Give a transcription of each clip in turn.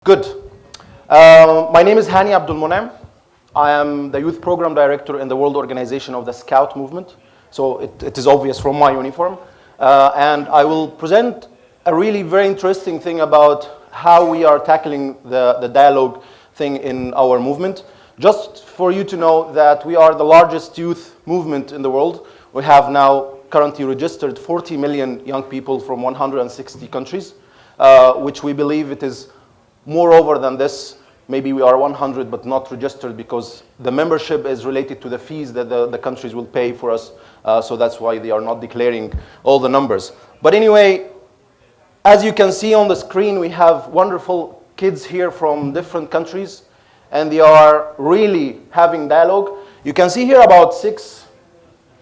Good. My name is Hany Abdulmonem. I am the youth program director in the World Organization of the Scout Movement. So it is obvious from my uniform. And I will present a really very interesting thing about how we are tackling the dialogue thing in our movement. Just for you to know that we are the largest youth movement in the world. We have now currently registered 40 million young people from 160 countries, which we believe it is moreover than this. Maybe we are 100 but not registered because the membership is related to the fees that the countries will pay for us. So that's why they are not declaring all the numbers. But anyway, as you can see on the screen, we have wonderful kids here from different countries, and they are really having dialogue. You can see here about 6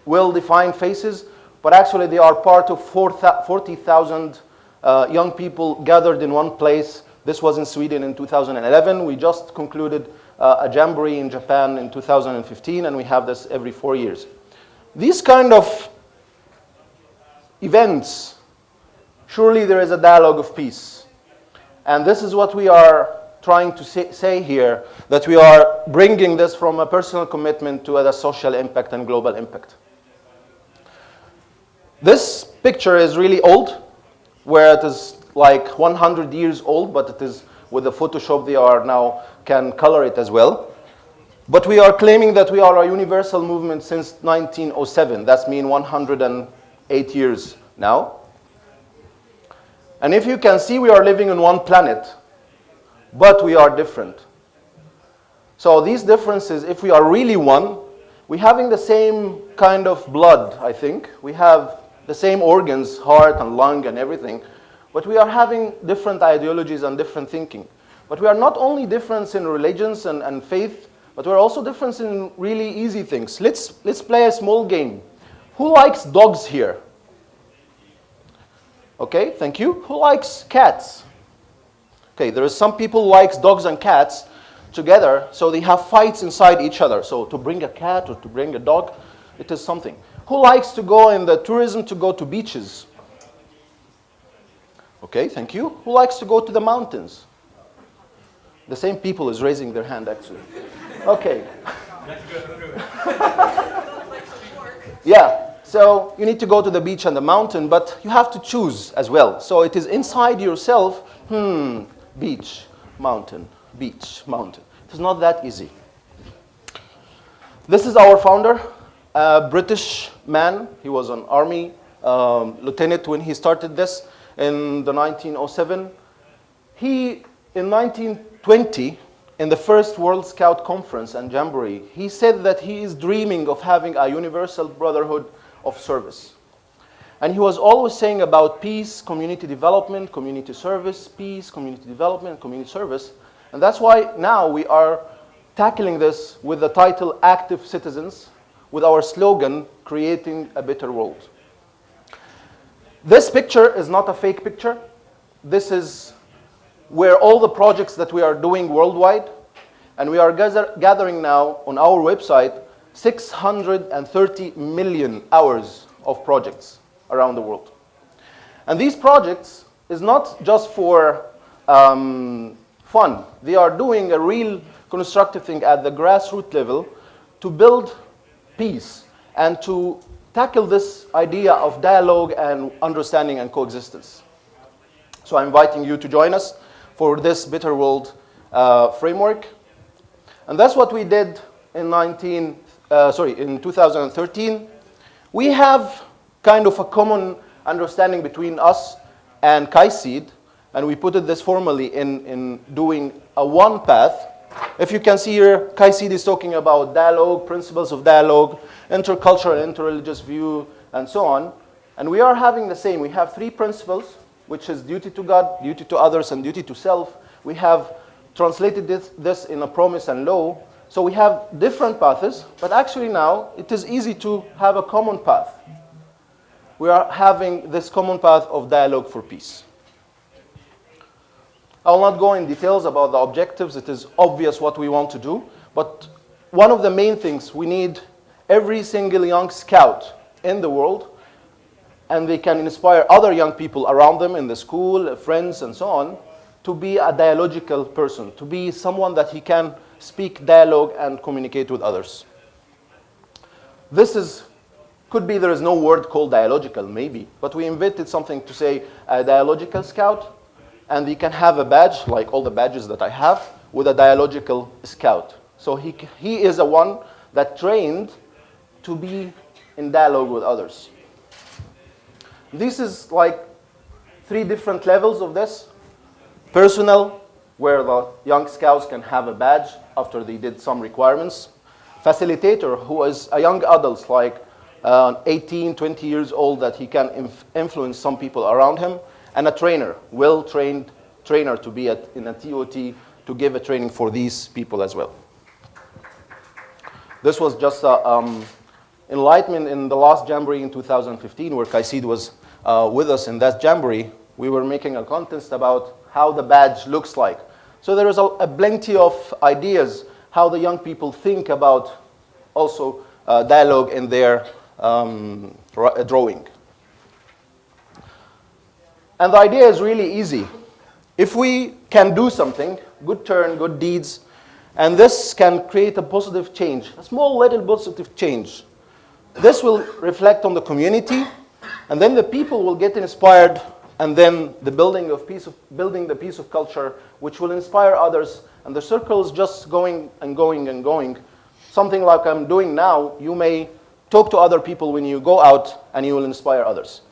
well-defined faces, but actually they are part of 40,000 young people gathered in one place. This was in Sweden in 2011. We just concluded a jamboree in Japan in 2015, and we have this every 4 years. These kind of events, surely there is a dialogue of peace. And this is what we are trying to say here, that we are bringing this from a personal commitment to a social impact and global impact. This picture is really old, where it is like 100 years old, but it is with the Photoshop they are now can color it as well. But we are claiming that we are a universal movement since 1907. That's mean 108 years now. And if you can see, we are living on one planet, but we are different. So these differences, if we are really one, we're having the same kind of blood, I think. We have the same organs, heart and lung and everything. But we are having different ideologies and different thinking. But we are not only different in religions and faith, but we're also different in really easy things. Let's play a small game. Who likes dogs here? Okay, thank you. Who likes cats? Okay, there is some people who likes dogs and cats together, so they have fights inside each other. So to bring a cat or to bring a dog, it is something. Who likes to go in the tourism to go to beaches? Okay, thank you. Who likes to go to the mountains? The same people is raising their hand, actually. Okay. Yeah, so you need to go to the beach and the mountain, but you have to choose as well. So it is inside yourself, beach, mountain, beach, mountain. It is not that easy. This is our founder, a British man. He was an army lieutenant when he started this in the 1907. He, in 1920, in the first World Scout Conference and Jamboree, he said that he is dreaming of having a universal brotherhood of service. And he was always saying about peace, community development, community service, peace, community development, community service. And that's why now we are tackling this with the title Active Citizens, with our slogan, Creating a Better World. This picture is not a fake picture. This is where all the projects that we are doing worldwide, and we are gathering now on our website 630 million hours of projects around the world. And these projects is not just for fun. They are doing a real constructive thing at the grassroots level to build peace and to tackle this idea of dialogue and understanding and coexistence. So I'm inviting you to join us for this Better World framework. And that's what we did in 2013. We have kind of a common understanding between us and CAICID, and we put this formally in doing a one path. If you can see here, CAICID is talking about dialogue, principles of dialogue, intercultural and interreligious view, and so on. And we are having the same. We have 3 principles, which is duty to God, duty to others, and duty to self. We have translated this in a promise and law. So we have different paths, but actually now it is easy to have a common path. We are having this common path of dialogue for peace. I will not go in details about the objectives. It is obvious what we want to do. But one of the main things, we need every single young scout in the world, and they can inspire other young people around them in the school, friends, and so on, to be a dialogical person, to be someone that he can speak dialogue and communicate with others. Could be there is no word called dialogical, maybe, but we invented something to say a dialogical scout, and he can have a badge, like all the badges that I have, with a dialogical scout. So he is a one that trained to be in dialogue with others. This is like 3 different levels of this. Personal, where the young scouts can have a badge after they did some requirements. Facilitator, who is a young adult, like 18, 20 years old, that he can influence some people around him. And a trainer, well-trained trainer to be in a TOT to give a training for these people as well. This was just enlightenment in the last Jamboree in 2015, where Kaisid was with us in that Jamboree. We were making a contest about how the badge looks like. So there is a plenty of ideas how the young people think about also dialogue in their drawing. And the idea is really easy. If we can do something, good turn, good deeds, and this can create a positive change, a small little positive change. This will reflect on the community, and then the people will get inspired, and then the building the piece of culture, which will inspire others, and the circle is just going and going and going. Something like I'm doing now, you may talk to other people when you go out, and you will inspire others.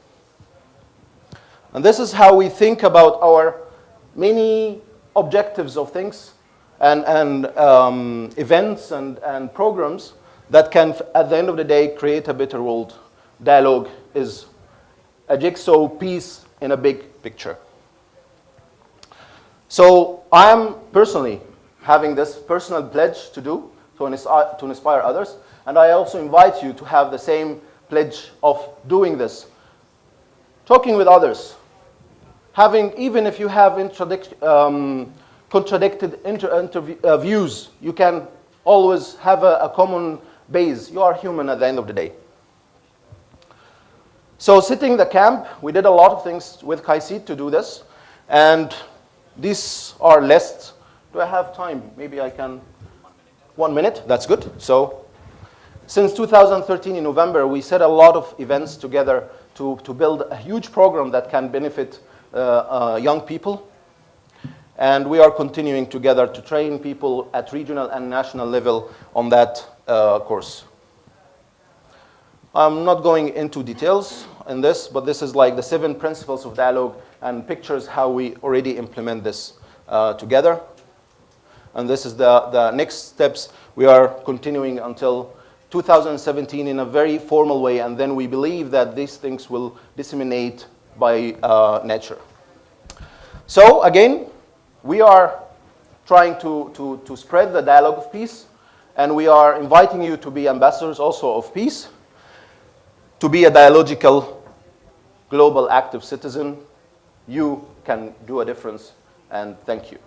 And this is how we think about our many objectives of things and events and programs that can, at the end of the day, create a better world. Dialogue is a jigsaw piece in a big picture. So I am personally having this personal pledge to do, to inspire others, and I also invite you to have the same pledge of doing this. Talking with others, even if you have contradicted views, you can always have a common base. You are human at the end of the day. So sitting the camp, we did a lot of things with Kaisid to do this, and these are lists. Do I have time? Maybe I can. 1 minute, that's good. So since 2013 in November, we set a lot of events together to build a huge program that can benefit young people. And we are continuing together to train people at regional and national level on that course. I'm not going into details in this, but this is like the 7 principles of dialogue and pictures how we already implement this together. And this is the next steps. We are continuing until 2017 in a very formal way, and then we believe that these things will disseminate by nature. So again, we are trying to spread the dialogue of peace, and we are inviting you to be ambassadors also of peace, to be a dialogical, global, active citizen. You can do a difference, and thank you.